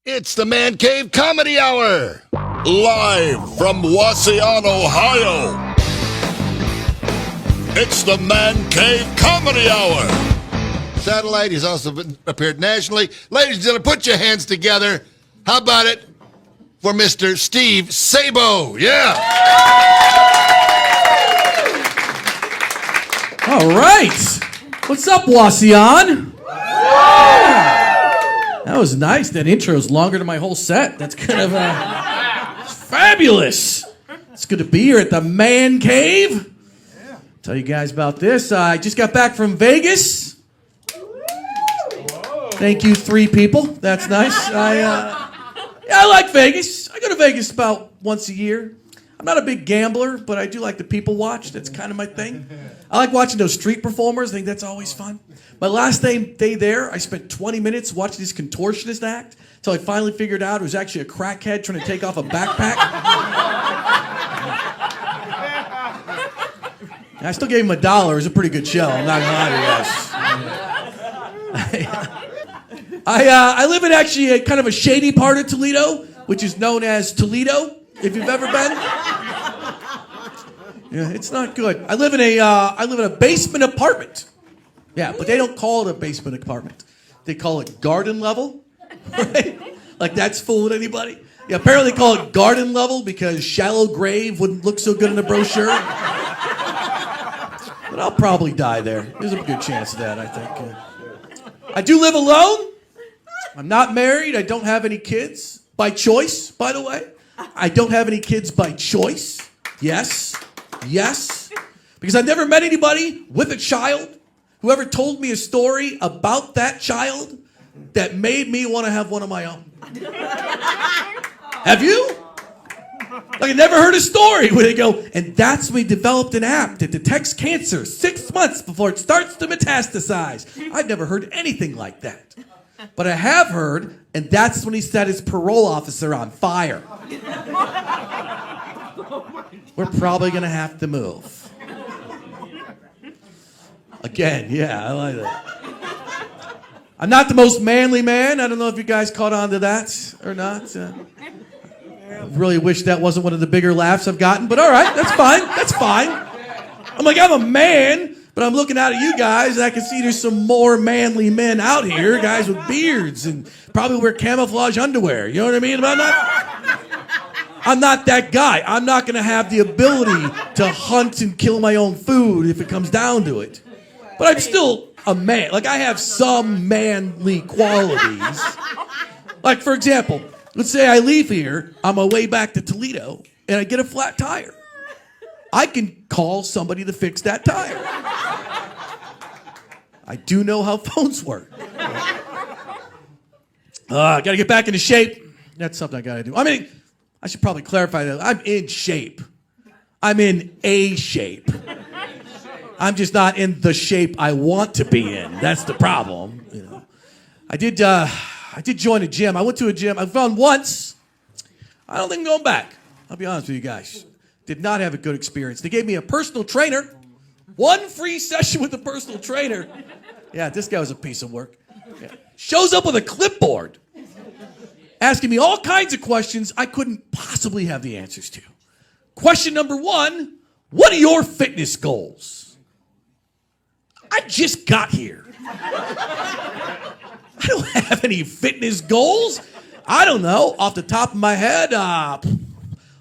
It's the Man Cave Comedy Hour, live from Wauseon, Ohio. It's the Man Cave Comedy Hour. Satellite, he's also appeared nationally. Ladies and gentlemen, put your hands together. How about it for Mr. Steve Sabo? Yeah. All right. What's up, Wauseon? That was nice. That intro is longer than my whole set. That's kind of fabulous. It's good to be here at the Man Cave. Tell you guys about this. I just got back from Vegas. Thank you, 3 people. That's nice. I like Vegas. I go to Vegas about once a year. I'm not a big gambler, but I do like the people watch. That's kind of my thing. I like watching those street performers. I think that's always fun. My last day there, I spent 20 minutes watching this contortionist act until I finally figured out it was actually a crackhead trying to take off a backpack. I still gave him $1. It was a pretty good show. I'm not gonna lie to you guys. I live in actually a kind of a shady part of Toledo, which is known as Toledo. If you've ever been, yeah, it's not good. I live in a basement apartment. Yeah, but they don't call it a basement apartment. They call it garden level. Right? Like that's fooling anybody. Yeah, apparently they call it garden level because shallow grave wouldn't look so good in the brochure. But I'll probably die there. There's a good chance of that, I think. I do live alone. I'm not married. I don't have any kids. By choice, by the way. I don't have any kids by choice. Yes. Because I've never met anybody with a child who ever told me a story about that child that made me want to have one of my own. Have you? Like I never heard a story where they go, and that's when we developed an app that detects cancer 6 months before it starts to metastasize. I've never heard anything like that. But I have heard, and that's when he set his parole officer on fire. We're probably going to have to move. Again, yeah, I like that. I'm not the most manly man. I don't know if you guys caught on to that or not. I really wish that wasn't one of the bigger laughs I've gotten, but all right, that's fine. I'm like, I'm a man, but I'm looking out at you guys, and I can see there's some more manly men out here, guys with beards and probably wear camouflage underwear. You know what I mean? I'm not that guy. I'm not going to have the ability to hunt and kill my own food if it comes down to it. But I'm still a man. Like, I have some manly qualities. Like, for example, let's say I leave here on my way back to Toledo, and I get a flat tire. I can call somebody to fix that tire. I do know how phones work. I got to get back into shape. That's something I got to do. I mean, I should probably clarify that. I'm in shape. I'm in a shape. I'm just not in the shape I want to be in. That's the problem. You know, I did join a gym. I went to a gym. I've gone once. I don't think I'm going back. I'll be honest with you guys. Did not have a good experience. They gave me a personal trainer. 1 free session with a personal trainer. Yeah, this guy was a piece of work. Yeah. Shows up with a clipboard. Asking me all kinds of questions I couldn't possibly have the answers to. Question number 1, what are your fitness goals? I just got here. I don't have any fitness goals. I don't know. Off the top of my head, I'd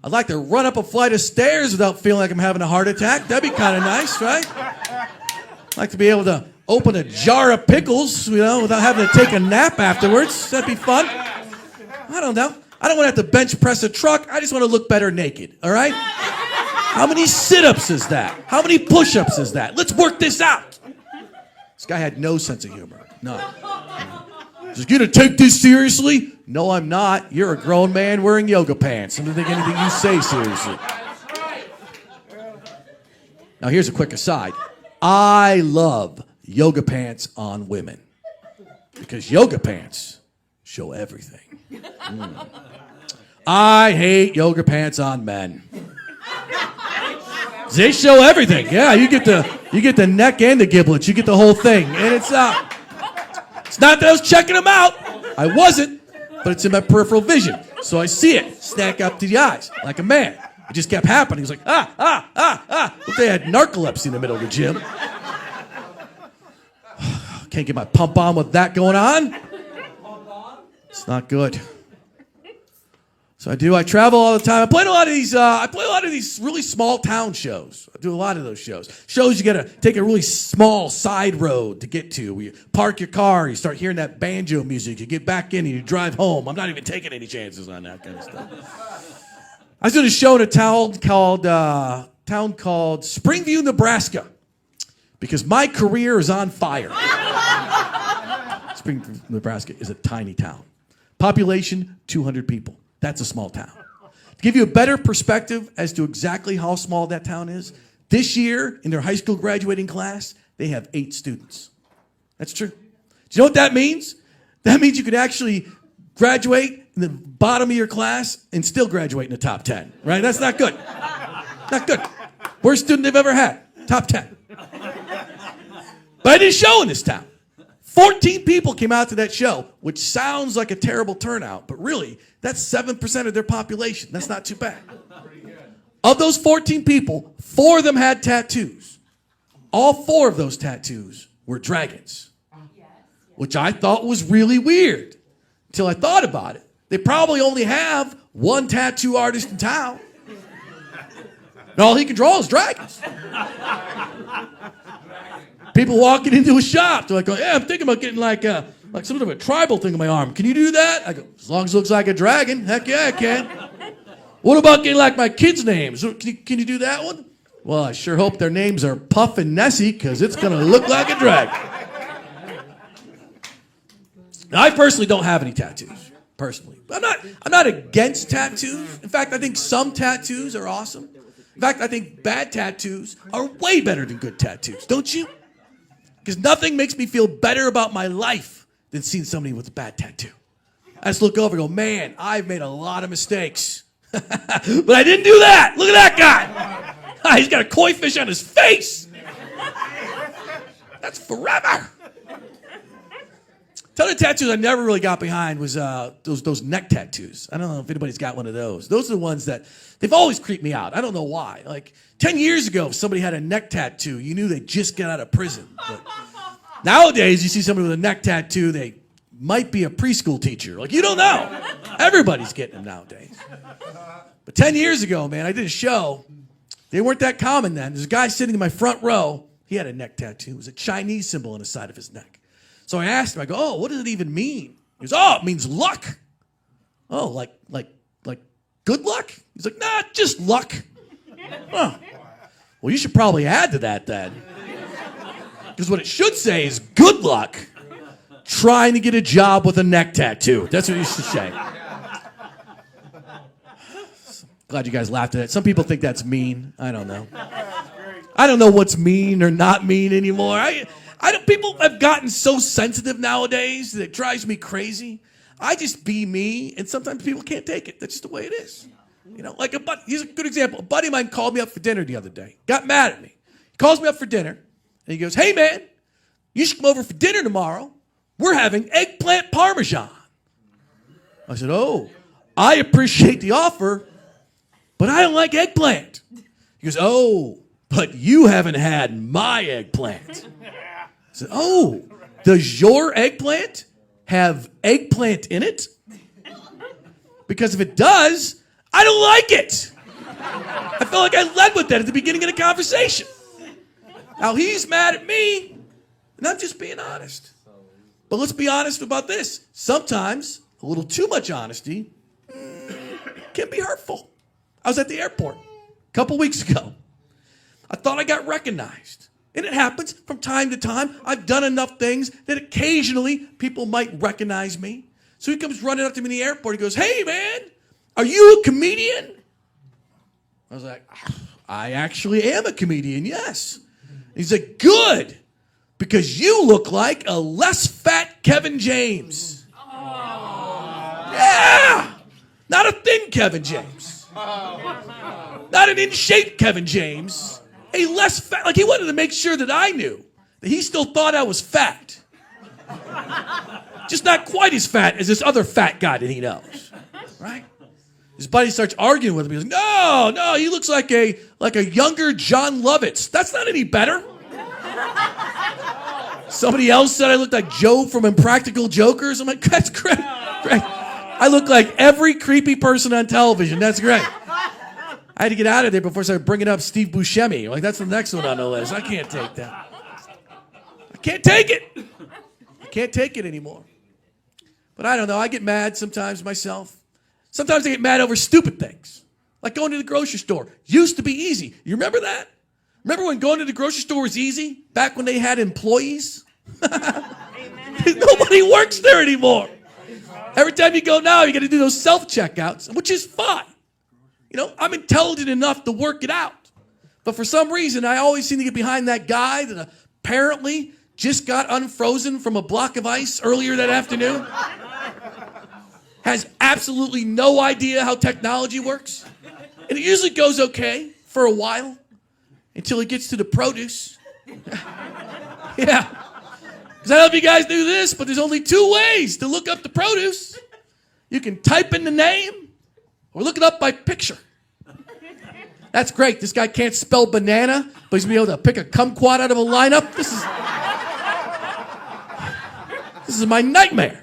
like to run up a flight of stairs without feeling like I'm having a heart attack. That'd be kind of nice, right? I'd like to be able to open a jar of pickles, without having to take a nap afterwards. That'd be fun. I don't know. I don't want to have to bench press a truck. I just want to look better naked, all right? How many sit-ups is that? How many push-ups is that? Let's work this out. This guy had no sense of humor. None. Is he going to take this seriously? No, I'm not. You're a grown man wearing yoga pants. I don't think anything you say seriously. Now, here's a quick aside. I love yoga pants on women because yoga pants show everything. I hate yoga pants on men. They show everything. Yeah, you get the neck and the giblets. You get the whole thing. And it's not that I was checking them out. I wasn't. but it's in my peripheral vision. So I see it, snack up to the eyes, like a man. It just kept happening. It was like, But they had narcolepsy in the middle of the gym. Can't get my pump on with that going on. It's not good. So I travel all the time. I play a lot of these really small town shows. I do a lot of those shows. Shows you gotta take a really small side road to get to. Where you park your car, you start hearing that banjo music, you get back in and you drive home. I'm not even taking any chances on that kind of stuff. I was doing a show in a town called Springview, Nebraska, because my career is on fire. Springview, Nebraska is a tiny town. Population, 200 people. That's a small town. To give you a better perspective as to exactly how small that town is, this year in their high school graduating class, they have 8 students. That's true. Do you know what that means? That means you could actually graduate in the bottom of your class and still graduate in the top 10, right? That's not good. Not good. Worst student they've ever had. Top 10. But I did a show in this town. 14 people came out to that show, which sounds like a terrible turnout, but really, that's 7% of their population. That's not too bad. Of those 14 people, 4 of them had tattoos. All 4 of those tattoos were dragons, which I thought was really weird until I thought about it. They probably only have 1 tattoo artist in town. And all he can draw is dragons. People walking into a shop, they're like, yeah, I'm thinking about getting like some sort of a tribal thing on my arm. Can you do that? I go, as long as it looks like a dragon, heck yeah, I can. What about getting like my kids' names? Can you do that one? Well, I sure hope their names are Puff and Nessie, because it's going to look like a dragon. Now, I personally don't have any tattoos, personally. I'm not against tattoos. In fact, I think some tattoos are awesome. In fact, I think bad tattoos are way better than good tattoos, don't you? Because nothing makes me feel better about my life than seeing somebody with a bad tattoo. I just look over and go, man, I've made a lot of mistakes. But I didn't do that. Look at that guy. He's got a koi fish on his face. That's forever. Ton of tattoos I never really got behind was those neck tattoos. I don't know if anybody's got one of those. Those are the ones that, they've always creeped me out. I don't know why. Like 10 years ago, if somebody had a neck tattoo, you knew they just got out of prison. But nowadays, you see somebody with a neck tattoo, they might be a preschool teacher. Like, you don't know. Everybody's getting them nowadays. But 10 years ago, man, I did a show. They weren't that common then. There's a guy sitting in my front row. He had a neck tattoo. It was a Chinese symbol on the side of his neck. So I asked him, I go, oh, what does it even mean? He goes, oh, it means luck. Oh, like good luck? He's like, nah, just luck. Oh. Well, you should probably add to that then. Because what it should say is good luck trying to get a job with a neck tattoo. That's what you should say. Glad you guys laughed at it. Some people think that's mean. I don't know. I don't know what's mean or not mean anymore. People have gotten so sensitive nowadays that it drives me crazy. I just be me, and sometimes people can't take it. That's just the way it is. You know, like here's a good example. A buddy of mine called me up for dinner the other day. Got mad at me. He calls me up for dinner, and he goes, hey, man, you should come over for dinner tomorrow. We're having eggplant parmesan. I said, oh, I appreciate the offer, but I don't like eggplant. He goes, oh, but you haven't had my eggplant. I said, oh, does your eggplant have eggplant in it? Because if it does, I don't like it. I felt like I led with that at the beginning of the conversation. Now he's mad at me, and I'm just being honest. But let's be honest about this. Sometimes a little too much honesty can be hurtful. I was at the airport a couple weeks ago. I thought I got recognized. And it happens from time to time. I've done enough things that occasionally people might recognize me. So he comes running up to me in the airport. He goes, hey, man, are you a comedian? I was like, I actually am a comedian, yes. He's like, good, because you look like a less fat Kevin James. Oh. Yeah, not a thin Kevin James. Not an in-shape Kevin James. A less fat, like he wanted to make sure that I knew that he still thought I was fat. Just not quite as fat as this other fat guy that he knows, right? His buddy starts arguing with him. He's like, no, he looks like a younger John Lovitz. That's not any better. Somebody else said I looked like Joe from Impractical Jokers. I'm like, that's great. I look like every creepy person on television. That's great. I had to get out of there before I started bringing up Steve Buscemi. Like, that's the next one on the list. I can't take that. I can't take it. I can't take it anymore. But I don't know. I get mad sometimes myself. Sometimes I get mad over stupid things. Like going to the grocery store. Used to be easy. You remember that? Remember when going to the grocery store was easy? Back when they had employees? Nobody works there anymore. Every time you go now, you got to do those self-checkouts, which is fine. You know, I'm intelligent enough to work it out. But for some reason, I always seem to get behind that guy that apparently just got unfrozen from a block of ice earlier that afternoon. Has absolutely no idea how technology works. And it usually goes okay for a while until it gets to the produce. Yeah. Because I don't know if you guys do this, but there's only 2 ways to look up the produce. You can type in the name or look it up by picture. That's great. This guy can't spell banana, but he's going to be able to pick a kumquat out of a lineup. This is my nightmare.